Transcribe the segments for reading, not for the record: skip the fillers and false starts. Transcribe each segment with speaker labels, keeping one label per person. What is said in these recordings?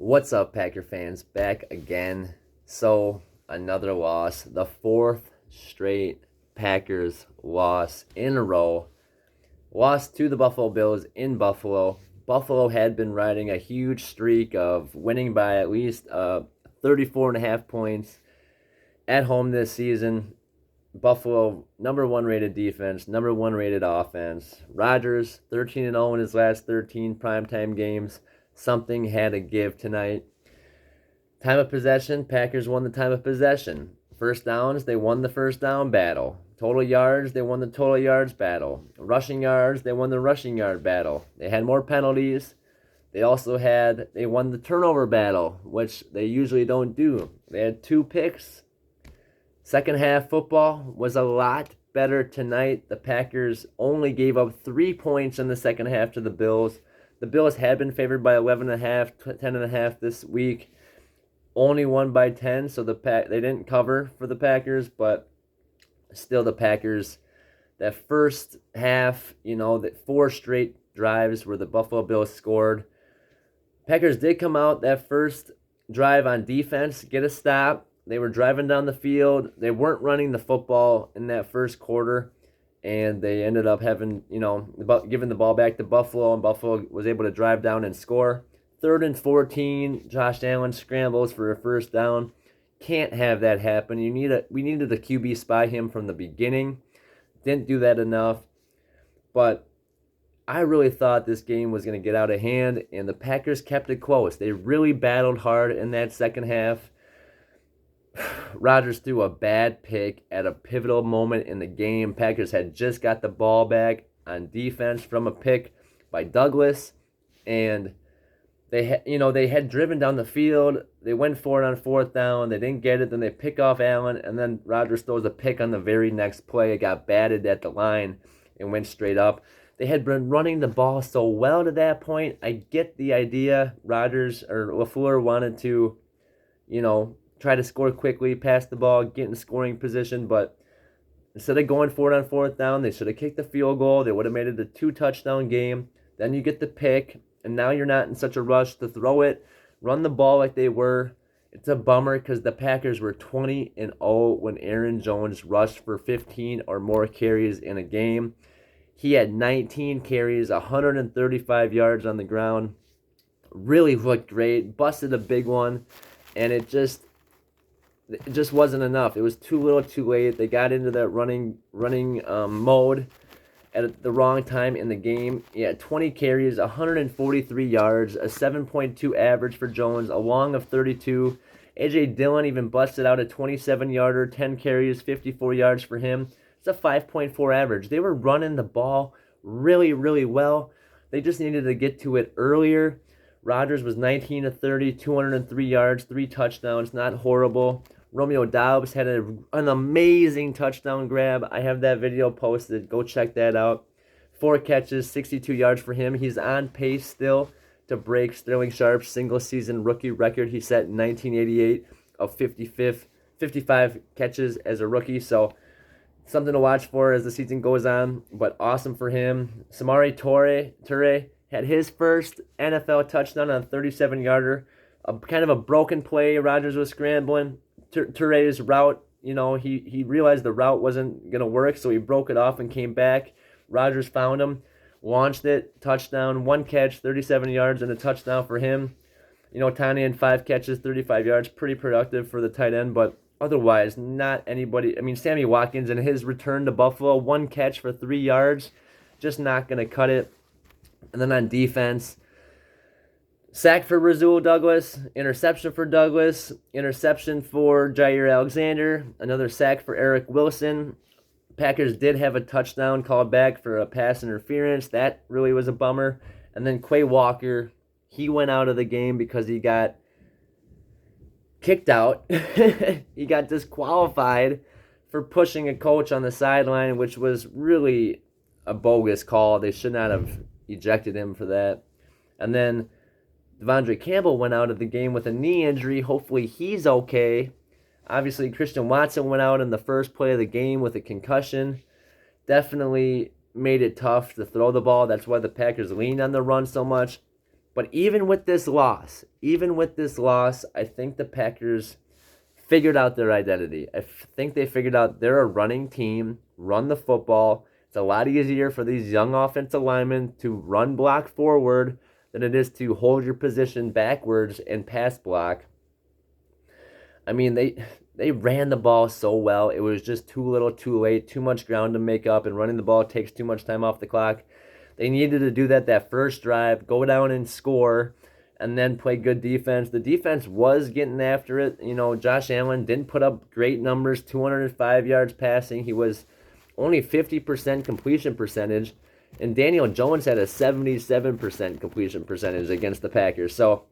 Speaker 1: What's up, Packer fans? Back again. So, another loss. The fourth straight Packers loss in a row. Lost to the Buffalo Bills in Buffalo. Buffalo had been riding a huge streak of winning by at least 34.5 points at home this season. Buffalo, number one rated defense, number one rated offense. Rodgers, 13-0 in his last 13 primetime games. Something had to give tonight. Time of possession, Packers won the time of possession. First downs, they won the first down battle. Total yards, they won the total yards battle. Rushing yards, they won the rushing yard battle. They had more penalties. They won the turnover battle, which they usually don't do. They had 2 picks. Second half football was a lot better tonight. The Packers only gave up 3 points in the second half to the Bills. The Bills had been favored by 11.5, 10.5 this week. Only won by 10, so they didn't cover for the Packers, but still the Packers, that first half, that 4 straight drives where the Buffalo Bills scored. Packers did come out that first drive on defense, get a stop. They were driving down the field. They weren't running the football in that first quarter, and they ended up having, giving the ball back to Buffalo, and Buffalo was able to drive down and score. 3rd and 14, Josh Allen scrambles for a first down. Can't have that happen. We needed a QB spy him from the beginning. Didn't do that enough. But I really thought this game was going to get out of hand, and the Packers kept it close. They really battled hard in that second half. Rodgers threw a bad pick at a pivotal moment in the game. Packers had just got the ball back on defense from a pick by Douglas, and they had driven down the field. They went for it on 4th down. They didn't get it. Then they pick off Allen, and then Rodgers throws a pick on the very next play. It got batted at the line and went straight up. They had been running the ball so well to that point. I get the idea. Rodgers or LaFleur wanted to, try to score quickly, pass the ball, get in scoring position, but instead of going for it on 4th down, they should have kicked the field goal. They would have made it a 2-touchdown game. Then you get the pick, and now you're not in such a rush to throw it, run the ball like they were. It's a bummer because the Packers were 20-0 when Aaron Jones rushed for 15 or more carries in a game. He had 19 carries, 135 yards on the ground. Really looked great, busted a big one, and it just wasn't enough. It was too little, too late. They got into that running mode at the wrong time in the game. He had 20 carries, 143 yards, a 7.2 average for Jones, a long of 32. A.J. Dillon even busted out a 27-yarder, 10 carries, 54 yards for him. It's a 5.4 average. They were running the ball really, really well. They just needed to get to it earlier. Rodgers was 19 of 30, 203 yards, 3 touchdowns, not horrible. Romeo Doubs had an amazing touchdown grab. I have that video posted. Go check that out. 4 catches, 62 yards for him. He's on pace still to break Sterling Sharp's single-season rookie record he set in 1988 of 55 catches as a rookie. So something to watch for as the season goes on, but awesome for him. Samori Toure had his first NFL touchdown on a 37-yarder. Kind of a broken play. Rodgers was scrambling. Toure's route, he realized the route wasn't going to work, so he broke it off and came back. Rodgers found him, launched it, touchdown, 1 catch, 37 yards, and a touchdown for him. Tanya in 5 catches, 35 yards, pretty productive for the tight end, but otherwise, not anybody. Sammy Watkins in his return to Buffalo, 1 catch for 3 yards, just not going to cut it. And then on defense, sack for Rasul Douglas, interception for Douglas, interception for Jaire Alexander, another sack for Eric Wilson. Packers did have a touchdown called back for a pass interference. That really was a bummer. And then Quay Walker, he went out of the game because he got kicked out. He got disqualified for pushing a coach on the sideline, which was really a bogus call. They should not have ejected him for that. And then Devondre Campbell went out of the game with a knee injury. Hopefully he's okay. Obviously, Christian Watson went out in the first play of the game with a concussion. Definitely made it tough to throw the ball. That's why the Packers leaned on the run so much. But even with this loss, I think the Packers figured out their identity. I think they figured out they're a running team, run the football. It's a lot easier for these young offensive linemen to run block forward than it is to hold your position backwards and pass block. I mean, they ran the ball so well. It was just too little, too late, too much ground to make up, and running the ball takes too much time off the clock. They needed to do that first drive, go down and score, and then play good defense. The defense was getting after it. You know, Josh Allen didn't put up great numbers, 205 yards passing. He was only 50% completion percentage, and Daniel Jones had a 77% completion percentage against the Packers. So,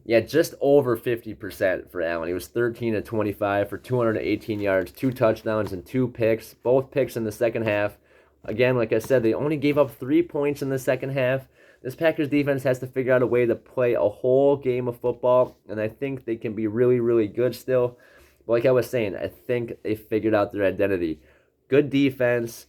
Speaker 1: just over 50% for Allen. He was 13 of 25 for 218 yards, 2 touchdowns, and 2 picks. Both picks in the second half. Again, like I said, they only gave up 3 points in the second half. This Packers defense has to figure out a way to play a whole game of football, and I think they can be really, really good still. But like I was saying, I think they figured out their identity. Good defense,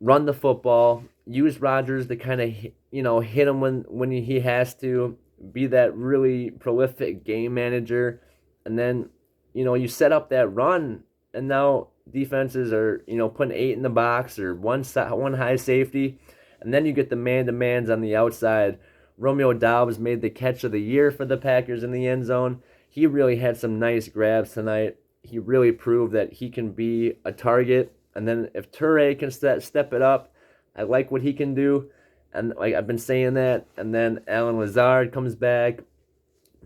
Speaker 1: run the football, use Rodgers to kind of, hit him when he has to, be that really prolific game manager, and then, you set up that run, and now defenses are, putting 8 in the box or one high safety, and then you get the man-to-mans on the outside. Romeo Doubs made the catch of the year for the Packers in the end zone. He really had some nice grabs tonight. He really proved that he can be a target. And then if Toure can step it up, I like what he can do. And like I've been saying that. And then Allen Lazard comes back.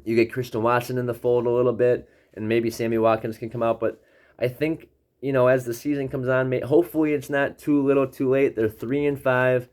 Speaker 1: You get Christian Watson in the fold a little bit, and maybe Sammy Watkins can come out. But I think, as the season comes on, hopefully it's not too little too late. They're 3-5.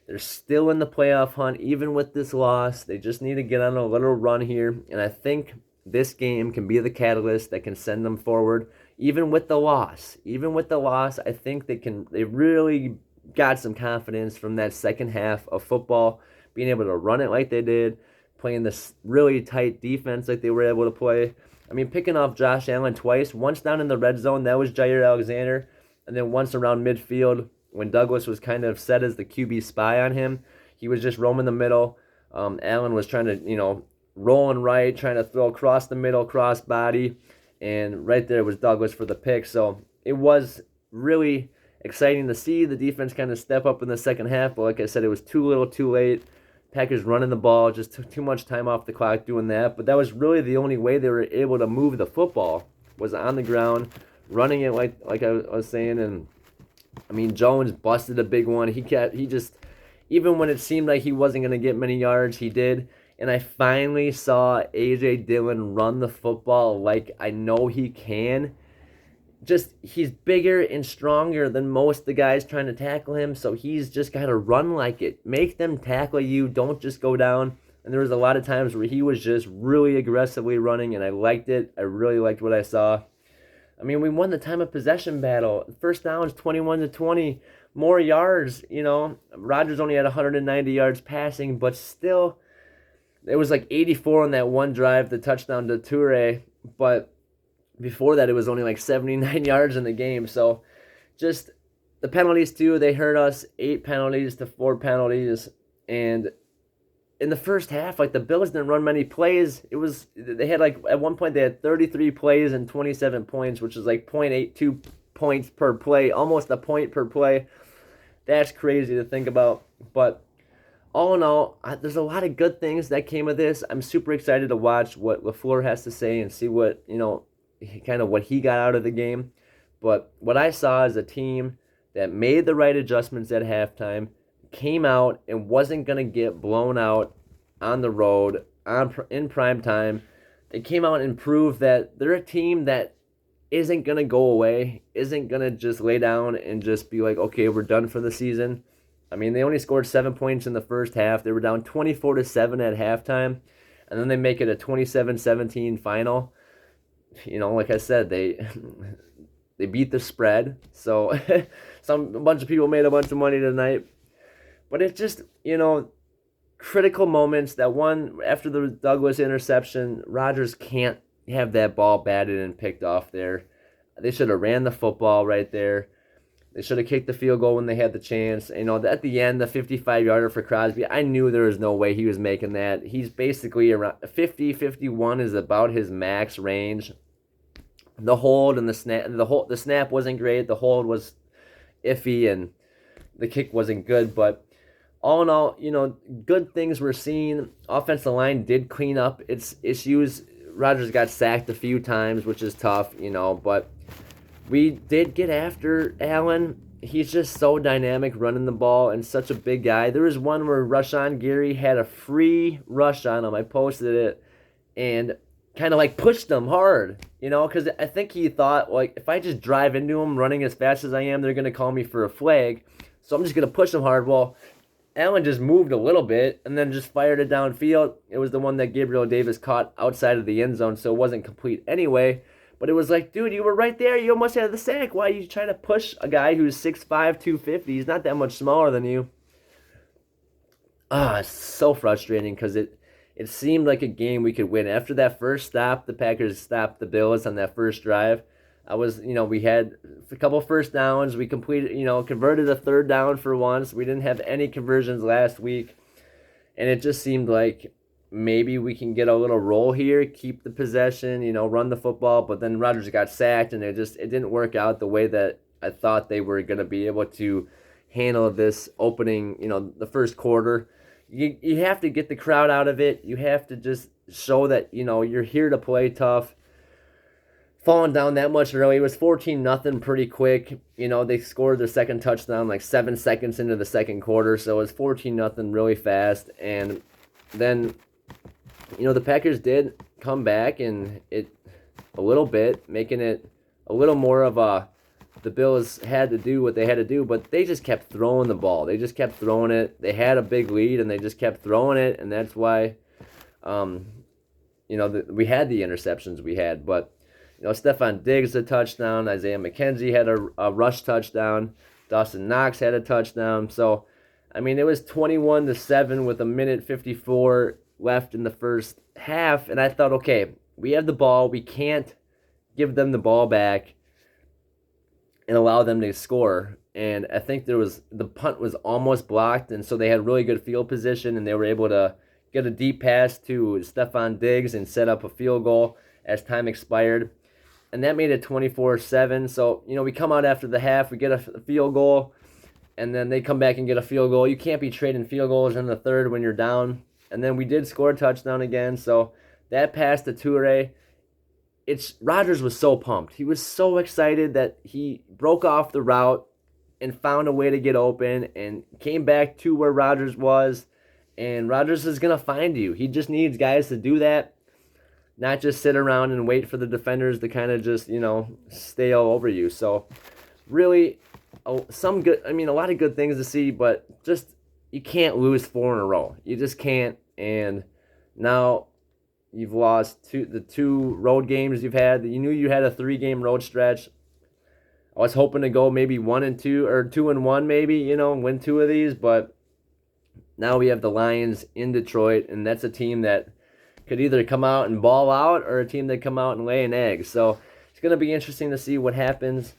Speaker 1: They're still in the playoff hunt, even with this loss. They just need to get on a little run here. And I think this game can be the catalyst that can send them forward. Even with the loss, I think they really got some confidence from that second half of football, being able to run it like they did, playing this really tight defense like they were able to play. I mean, picking off Josh Allen twice, once down in the red zone, that was Jaire Alexander, and then once around midfield when Douglas was kind of set as the QB spy on him. He was just roaming the middle. Allen was trying to, rolling right, trying to throw across the middle, cross body, and right there was Douglas for the pick. So it was really exciting to see the defense kind of step up in the second half, but like I said, it was too little too late. Packers running the ball, just took too much time off the clock doing that, but that was really the only way they were able to move the football, was on the ground, running it like I was saying. And I mean, Jones busted a big one. He just, even when it seemed like he wasn't going to get many yards, he did. And I finally saw A.J. Dillon run the football like I know he can. Just, he's bigger and stronger than most of the guys trying to tackle him, so he's just got to run like it. Make them tackle you. Don't just go down. And there was a lot of times where he was just really aggressively running, and I liked it. I really liked what I saw. I mean, we won the time of possession battle. First downs, 21-20. More yards, Rodgers only had 190 yards passing, but still, it was like 84 on that one drive, the touchdown to Toure. But before that, it was only like 79 yards in the game. So just the penalties, too, they hurt us. 8 penalties to 4 penalties. And in the first half, like, the Bills didn't run many plays. They had, like, at one point, they had 33 plays and 27 points, which is like 0.82 points per play, almost a point per play. That's crazy to think about. But all in all, there's a lot of good things that came of this. I'm super excited to watch what LaFleur has to say and see what, kind of what he got out of the game. But what I saw is a team that made the right adjustments at halftime, came out and wasn't going to get blown out on the road in prime time. They came out and proved that they're a team that isn't going to go away, isn't going to just lay down and just be like, okay, we're done for the season. I mean, they only scored 7 points in the first half. They were down 24-7 at halftime, and then they make it a 27-17 final. Like I said, they beat the spread. So a bunch of people made a bunch of money tonight. But it's just, critical moments. That one after the Douglas interception, Rodgers can't have that ball batted and picked off there. They should have ran the football right there. They should have kicked the field goal when they had the chance. At the end, the 55-yarder for Crosby, I knew there was no way he was making that. He's basically around 50, 51 is about his max range. The hold and the snap wasn't great. The hold was iffy, and the kick wasn't good. But all in all, good things we're seeing. Offensive line did clean up its issues. Rodgers got sacked a few times, which is tough, but we did get after Allen. He's just so dynamic running the ball and such a big guy. There was one where Rashawn Gary had a free rush on him. I posted it and kind of like pushed him hard, because I think he thought, like, if I just drive into him running as fast as I am, they're going to call me for a flag. So I'm just going to push him hard. Well, Allen just moved a little bit and then just fired it downfield. It was the one that Gabriel Davis caught outside of the end zone, so it wasn't complete anyway. But it was like, dude, you were right there. You almost had the sack. Why are you trying to push a guy who's 6'5", 250? He's not that much smaller than you. It's so frustrating because it seemed like a game we could win. After that first stop, the Packers stopped the Bills on that first drive. We had a couple first downs. We converted a third down for once. We didn't have any conversions last week. And it just seemed like maybe we can get a little roll here, keep the possession, run the football. But then Rodgers got sacked, and it didn't work out the way that I thought they were going to be able to handle this opening, the first quarter. You have to get the crowd out of it. You have to just show that, you're here to play tough. Falling down that much early, it was 14-0 pretty quick. They scored their second touchdown like 7 seconds into the second quarter, so it was 14-0 really fast. And then, the Packers did come back and a little bit, making it a little more of the Bills had to do what they had to do, but they just kept throwing the ball. They just kept throwing it. They had a big lead, and they just kept throwing it, and that's why, we had the interceptions we had. But, Stephon Diggs a touchdown. Isaiah McKenzie had a rush touchdown. Dawson Knox had a touchdown. So, it was 21-7 with 1:54 left in the first half, and I thought, okay, we have the ball. We can't give them the ball back and allow them to score. And I think the punt was almost blocked, and so they had really good field position, and they were able to get a deep pass to Stephon Diggs and set up a field goal as time expired. And that made it 24-7. So, we come out after the half, we get a field goal, and then they come back and get a field goal. You can't be trading field goals in the third when you're down. And then we did score a touchdown again. So that pass to Toure, Rodgers was so pumped. He was so excited that he broke off the route and found a way to get open and came back to where Rodgers was. And Rodgers is going to find you. He just needs guys to do that, not just sit around and wait for the defenders to kind of just, stay all over you. So really, a lot of good things to see, but just you can't lose 4 in a row. You just can't. And now you've lost the 2 road games you've had. You knew you had a 3-game road stretch. I was hoping to go maybe 1-2 or 2-1 maybe, and win 2 of these. But now we have the Lions in Detroit, and that's a team that could either come out and ball out or a team that come out and lay an egg. So it's going to be interesting to see what happens.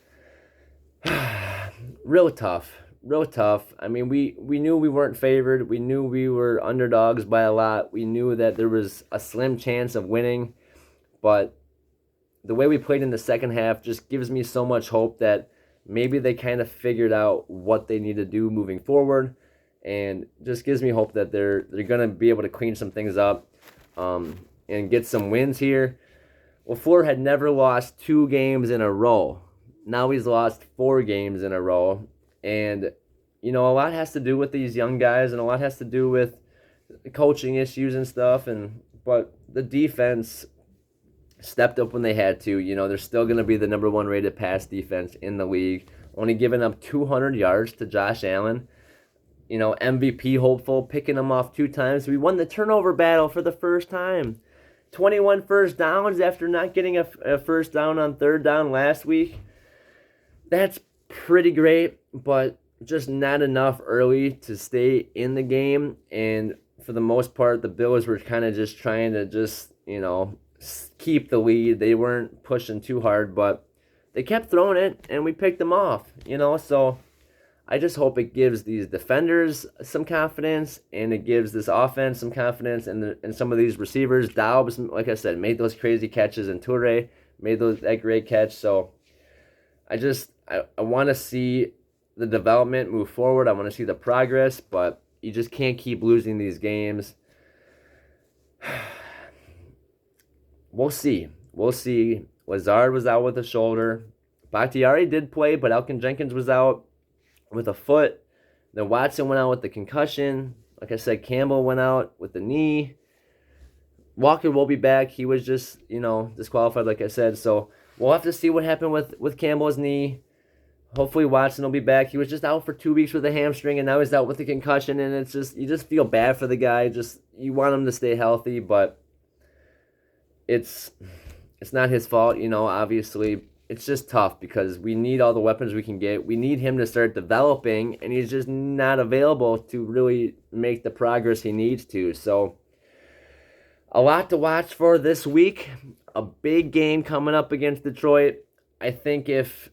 Speaker 1: Real tough. We knew we weren't favored. We knew we were underdogs by a lot. We knew that there was a slim chance of winning. But the way we played in the second half just gives me so much hope that maybe they kind of figured out what they need to do moving forward. And just gives me hope that they're going to be able to clean some things up and get some wins here. LaFleur had never lost 2 games in a row. Now he's lost 4 games in a row. And, a lot has to do with these young guys, and a lot has to do with coaching issues and stuff. But the defense stepped up when they had to. They're still going to be the number 1 rated pass defense in the league. Only giving up 200 yards to Josh Allen. MVP hopeful, picking him off 2 times. We won the turnover battle for the first time. 21 first downs after not getting a first down on third down last week. That's pretty great, but just not enough early to stay in the game. And for the most part, the Bills were kind of just trying to keep the lead. They weren't pushing too hard, but they kept throwing it, and we picked them off, you know. So I just hope it gives these defenders some confidence, and it gives this offense some confidence, and some of these receivers. Doubs, like I said, made those crazy catches, and Toure made that great catch. So I want to see the development move forward. I want to see the progress, but you just can't keep losing these games. We'll see. We'll see. Lazard was out with a shoulder. Bakhtiari did play, but Elkin Jenkins was out with a foot. Then Watson went out with the concussion. Like I said, Campbell went out with the knee. Walker will be back. He was just, disqualified, like I said. So we'll have to see what happened with Campbell's knee. Hopefully Watson will be back. He was just out for 2 weeks with a hamstring, and now he's out with a concussion, and it's just, you just feel bad for the guy. Just, you want him to stay healthy, but it's not his fault, obviously. It's just tough because we need all the weapons we can get. We need him to start developing, and he's just not available to really make the progress he needs to. So a lot to watch for this week. A big game coming up against Detroit. I think if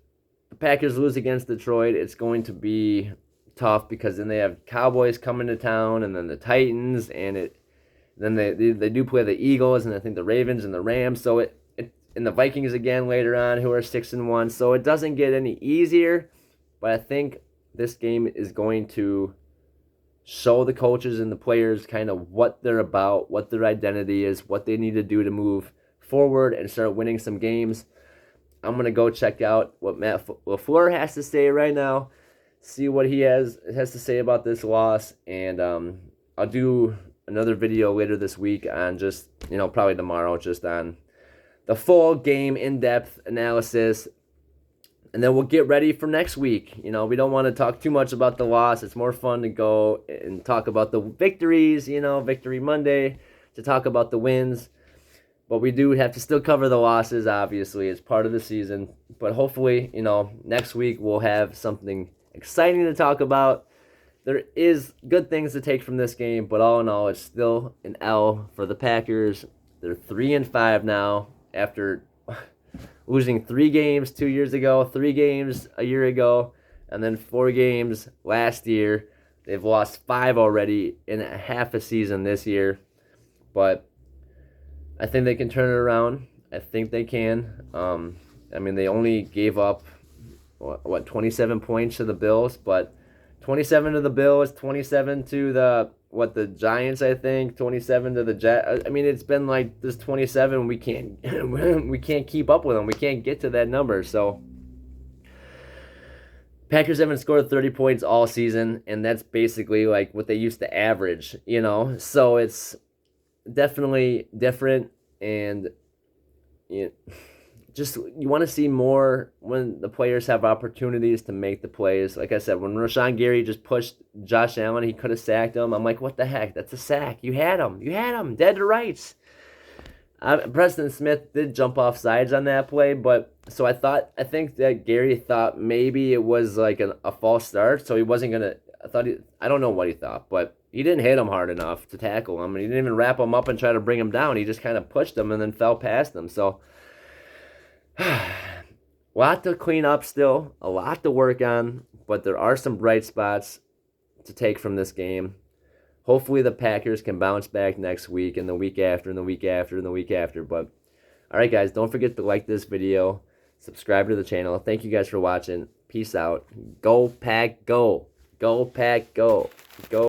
Speaker 1: the Packers lose against Detroit, it's going to be tough because then they have Cowboys coming to town, and then the Titans, and then they do play the Eagles, and I think the Ravens and the Rams. So and the Vikings again later on, who are 6-1. So it doesn't get any easier, but I think this game is going to show the coaches and the players kind of what they're about, what their identity is, what they need to do to move forward and start winning some games. I'm going to go check out what Matt LaFleur has to say right now, see what he has to say about this loss, and I'll do another video later this week on just, probably tomorrow, just on the full game in-depth analysis, and then we'll get ready for next week. We don't want to talk too much about the loss. It's more fun to go and talk about the victories, Victory Monday, to talk about the wins. But we do have to still cover the losses, obviously. It's part of the season. But hopefully, next week we'll have something exciting to talk about. There is good things to take from this game, but all in all, it's still an L for the Packers. They're 3-5 now after losing 3 games 2 years ago, 3 games a year ago, and then 4 games last year. They've lost 5 already in half a season this year. But I think they can turn it around. I think they can. They only gave up, 27 points to the Bills, but 27 to the Bills, 27 to the Giants, I think, 27 to the Jets. It's been like this 27. We can't keep up with them. We can't get to that number. So Packers haven't scored 30 points all season, and that's basically like what they used to average, So it's definitely different, and you want to see more when the players have opportunities to make the plays. Like I said, when Rashawn Gary just pushed Josh Allen, he could have sacked him. I'm like, what the heck? That's a sack. You had him. Dead to rights. Preston Smith did jump off sides on that play, but so I think that Gary thought maybe it was like a false start, so he wasn't going to, I don't know what he thought, but he didn't hit him hard enough to tackle him, and he didn't even wrap him up and try to bring him down. He just kind of pushed him and then fell past him. So a lot to clean up still, a lot to work on, but there are some bright spots to take from this game. Hopefully the Packers can bounce back next week and the week after and the week after and the week after. But all right, guys, don't forget to like this video, subscribe to the channel. Thank you guys for watching. Peace out. Go Pack, go. Go Pack, go. Go.